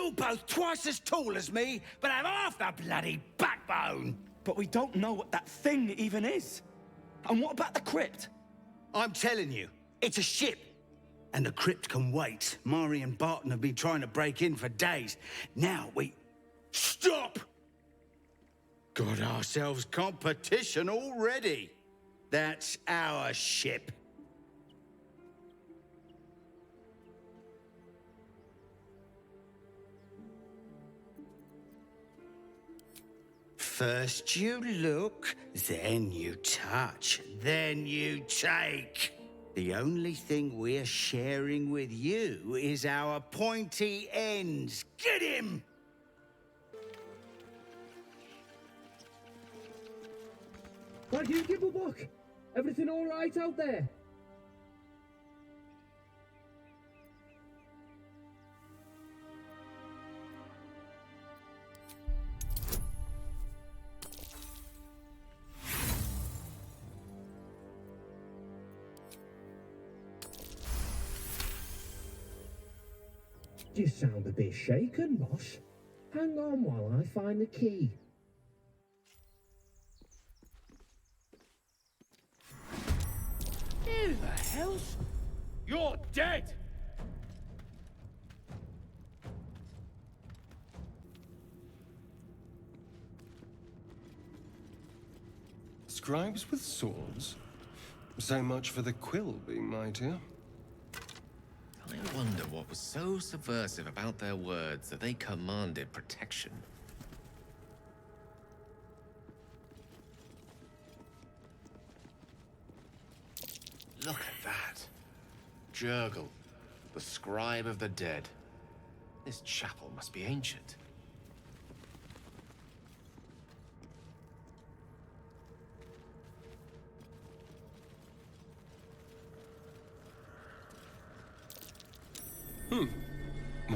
You're both twice as tall as me, but have half the bloody backbone. But we don't know what that thing even is. And what about the crypt? I'm telling you, it's a ship. And the crypt can wait. Mari and Barton have been trying to break in for days. Now we... Stop! Got ourselves competition already. That's our ship. First you look, then you touch, then you take. The only thing we're sharing with you is our pointy ends. Get him! Why do you give a book? Everything all right out there? You sound a bit shaken, boss. Hang on while I find the key. Who the hell's... You're dead! Scribes with swords? So much for the quill being mightier. I wonder what was so subversive about their words that they commanded protection. Look at that. Jurgle, the scribe of the dead. This chapel must be ancient.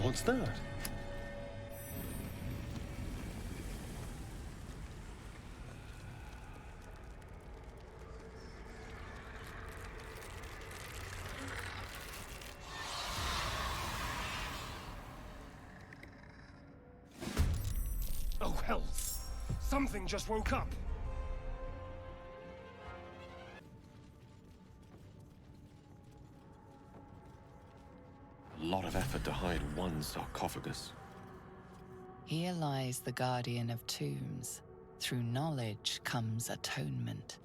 What's that? Oh, hell. Something just woke up. A lot of effort to hide one sarcophagus. Here lies the guardian of tombs. Through knowledge comes atonement.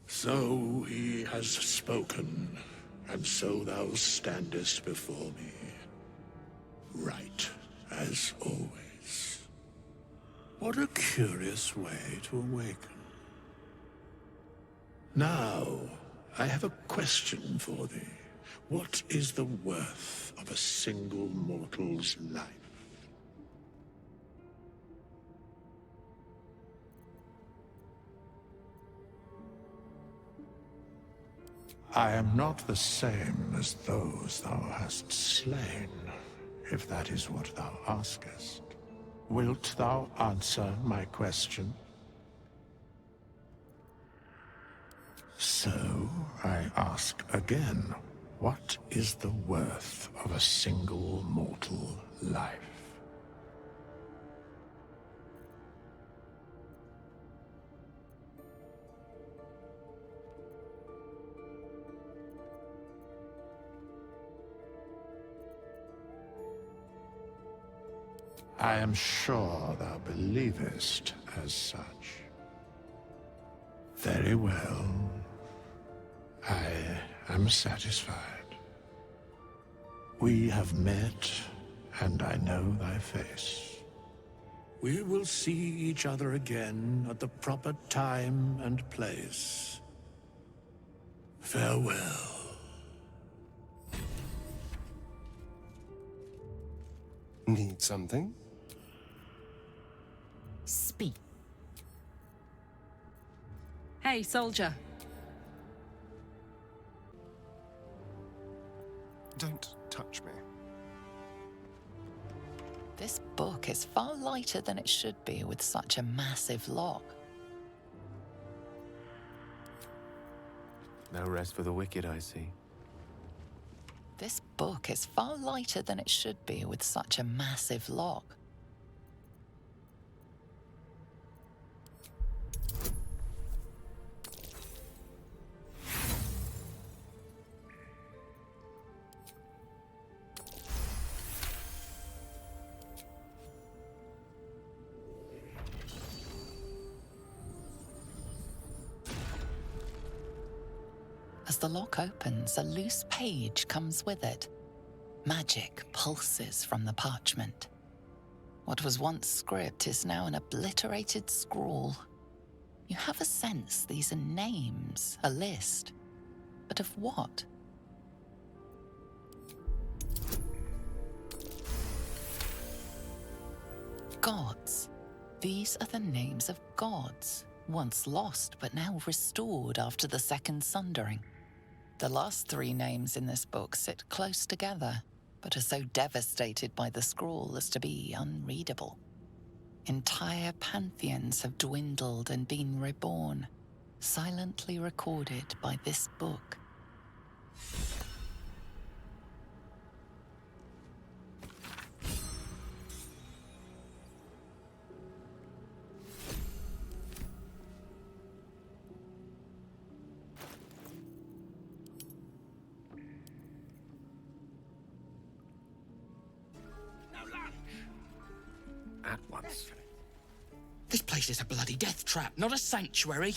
So he has spoken, and so thou standest before me, right as always. What a curious way to awaken. Now, I have a question for thee. What is the worth of a single mortal's life? I am not the same as those thou hast slain, if that is what thou askest. Wilt thou answer my question? So, I ask again, what is the worth of a single mortal life? I am sure thou believest as such. Very well. I am satisfied. We have met, and I know thy face. We will see each other again at the proper time and place. Farewell. Need something? Speak. Hey, soldier. Don't touch me. This book is far lighter than it should be with such a massive lock. No rest for the wicked, I see. This book is far lighter than it should be with such a massive lock. As the lock opens, a loose page comes with it. Magic pulses from the parchment. What was once script is now an obliterated scrawl. You have a sense these are names, a list. But of what? Gods. These are the names of gods, once lost but now restored after the Second Sundering. The last three names in this book sit close together, but are so devastated by the scroll as to be unreadable. Entire pantheons have dwindled and been reborn, silently recorded by this book. At once. This place is a bloody death trap, not a sanctuary.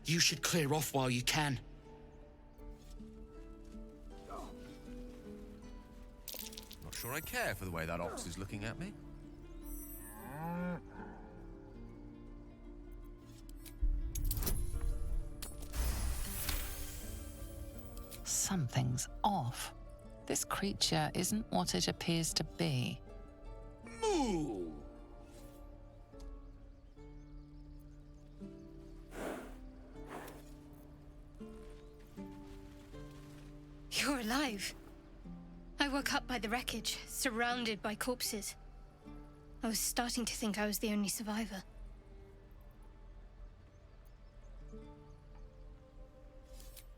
You should clear off while you can. Not sure I care for the way that ox is looking at me. Something's off. This creature isn't what it appears to be. Moo! You're alive. I woke up by the wreckage, surrounded by corpses. I was starting to think I was the only survivor.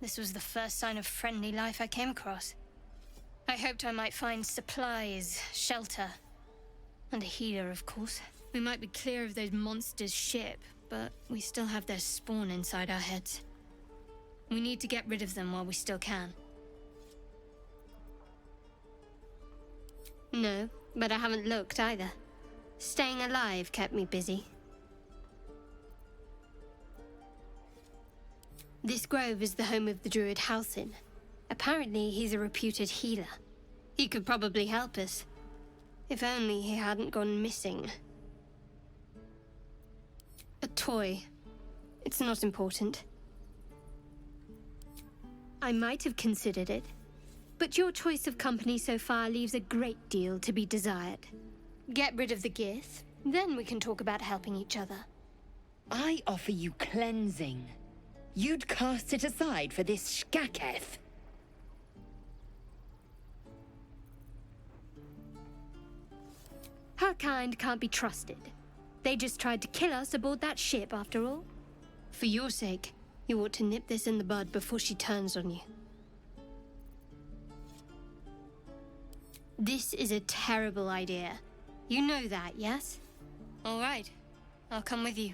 This was the first sign of friendly life I came across. I hoped I might find supplies, shelter, and a healer, of course. We might be clear of those monsters' ship, but we still have their spawn inside our heads. We need to get rid of them while we still can. No, but I haven't looked either. Staying alive kept me busy. This grove is the home of the druid Halcyon. Apparently, he's a reputed healer. He could probably help us. If only he hadn't gone missing. A toy. It's not important. I might have considered it, but your choice of company so far leaves a great deal to be desired. Get rid of the Gith, then we can talk about helping each other. I offer you cleansing. You'd cast it aside for this Shkaketh. Her kind can't be trusted. They just tried to kill us aboard that ship, after all. For your sake, you ought to nip this in the bud before she turns on you. This is a terrible idea. You know that, yes? All right. I'll come with you.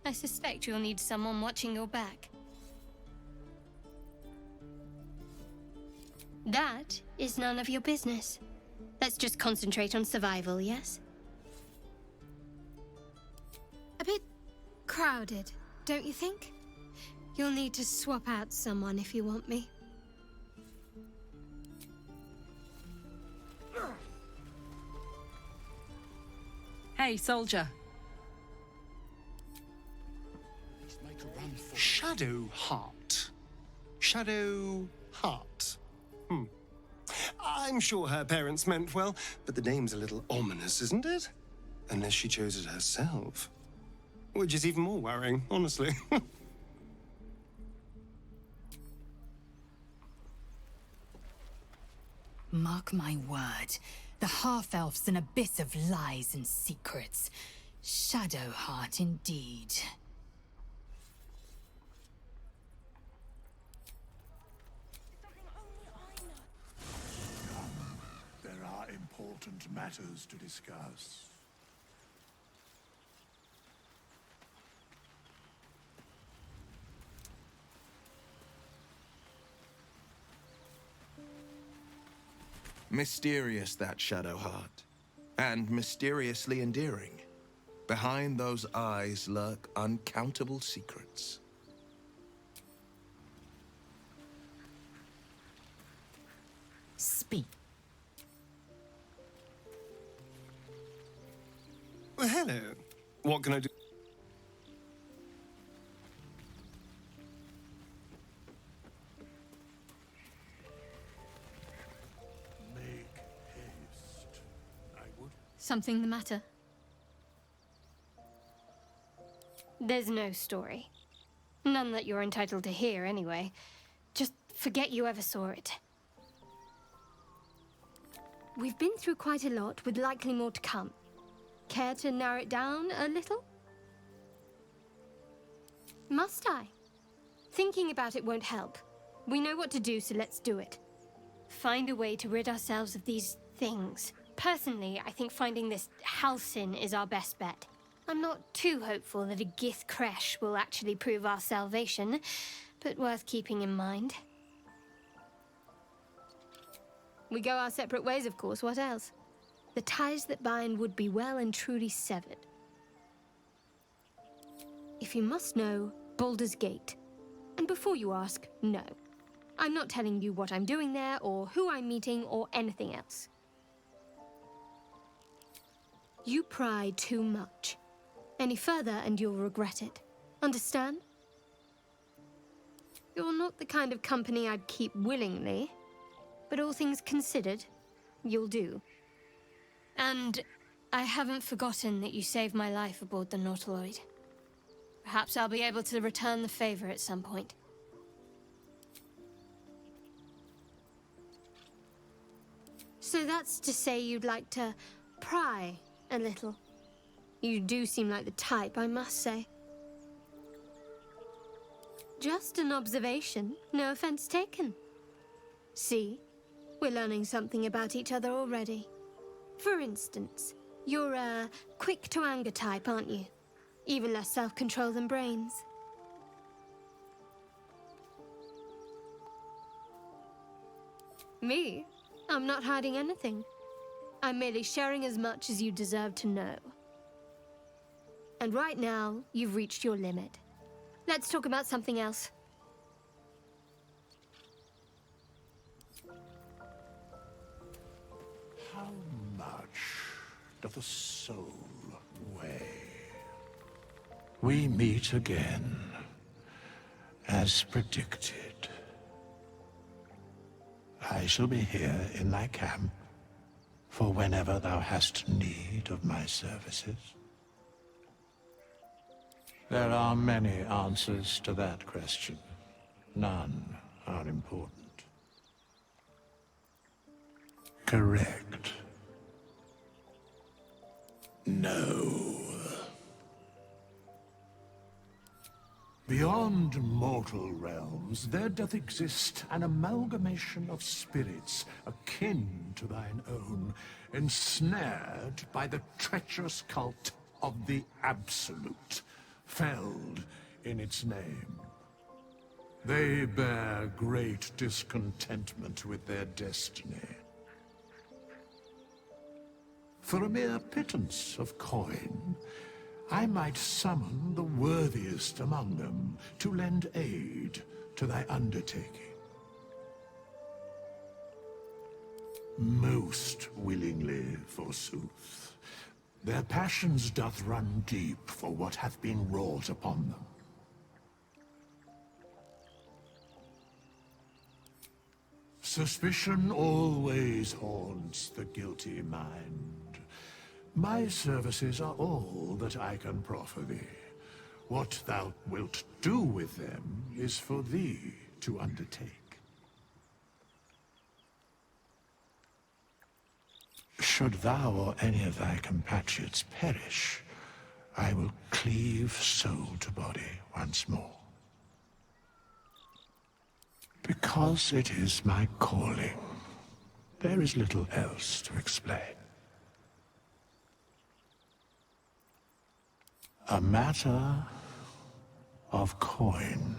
I suspect you'll need someone watching your back. That is none of your business. Let's just concentrate on survival, yes? A bit crowded, don't you think? You'll need to swap out someone if you want me. Hey, soldier. Shadowheart. Shadowheart. I'm sure her parents meant well, but the name's a little ominous, isn't it? Unless she chose it herself. Which is even more worrying, honestly. Mark my word, the half-elf's an abyss of lies and secrets. Shadowheart indeed. There are important matters to discuss. Mysterious, that Shadowheart. And mysteriously endearing. Behind those eyes lurk uncountable secrets. Speak. Well, hello. What can I do? Make haste. I would. Something the matter? There's no story. None that you're entitled to hear, anyway. Just forget you ever saw it. We've been through quite a lot, with likely more to come. Care to narrow it down a little? Must I? Thinking about it won't help. We know what to do, so let's do it. Find a way to rid ourselves of these things. Personally, I think finding this Halcyon is our best bet. I'm not too hopeful that a Gith Kresh will actually prove our salvation, but worth keeping in mind. We go our separate ways, of course. What else? The ties that bind would be well and truly severed. If you must know, Baldursgate. And before you ask, no. I'm not telling you what I'm doing there, or who I'm meeting, or anything else. You pry too much. Any further and you'll regret it. Understand? You're not the kind of company I'd keep willingly, but all things considered, you'll do. And I haven't forgotten that you saved my life aboard the Nautiloid. Perhaps I'll be able to return the favor at some point. So that's to say you'd like to pry a little. You do seem like the type, I must say. Just an observation, no offense taken. See, we're learning something about each other already. For instance, you're a quick-to-anger type, aren't you? Even less self-control than brains. Me? I'm not hiding anything. I'm merely sharing as much as you deserve to know. And right now, you've reached your limit. Let's talk about something else. How much doth a soul weigh? We meet again, as predicted. I shall be here in thy camp for whenever thou hast need of my services. There are many answers to that question. None are important. Correct. No. Beyond mortal realms, there doth exist an amalgamation of spirits akin to thine own, ensnared by the treacherous cult of the Absolute, felled in its name. They bear great discontentment with their destiny. For a mere pittance of coin, I might summon the worthiest among them to lend aid to thy undertaking. Most willingly, forsooth. Their passions doth run deep for what hath been wrought upon them. Suspicion always haunts the guilty mind. My services are all that I can proffer thee. What thou wilt do with them is for thee to undertake. Should thou or any of thy compatriots perish, I will cleave soul to body once more. Because it is my calling, there is little else to explain. A matter of coin.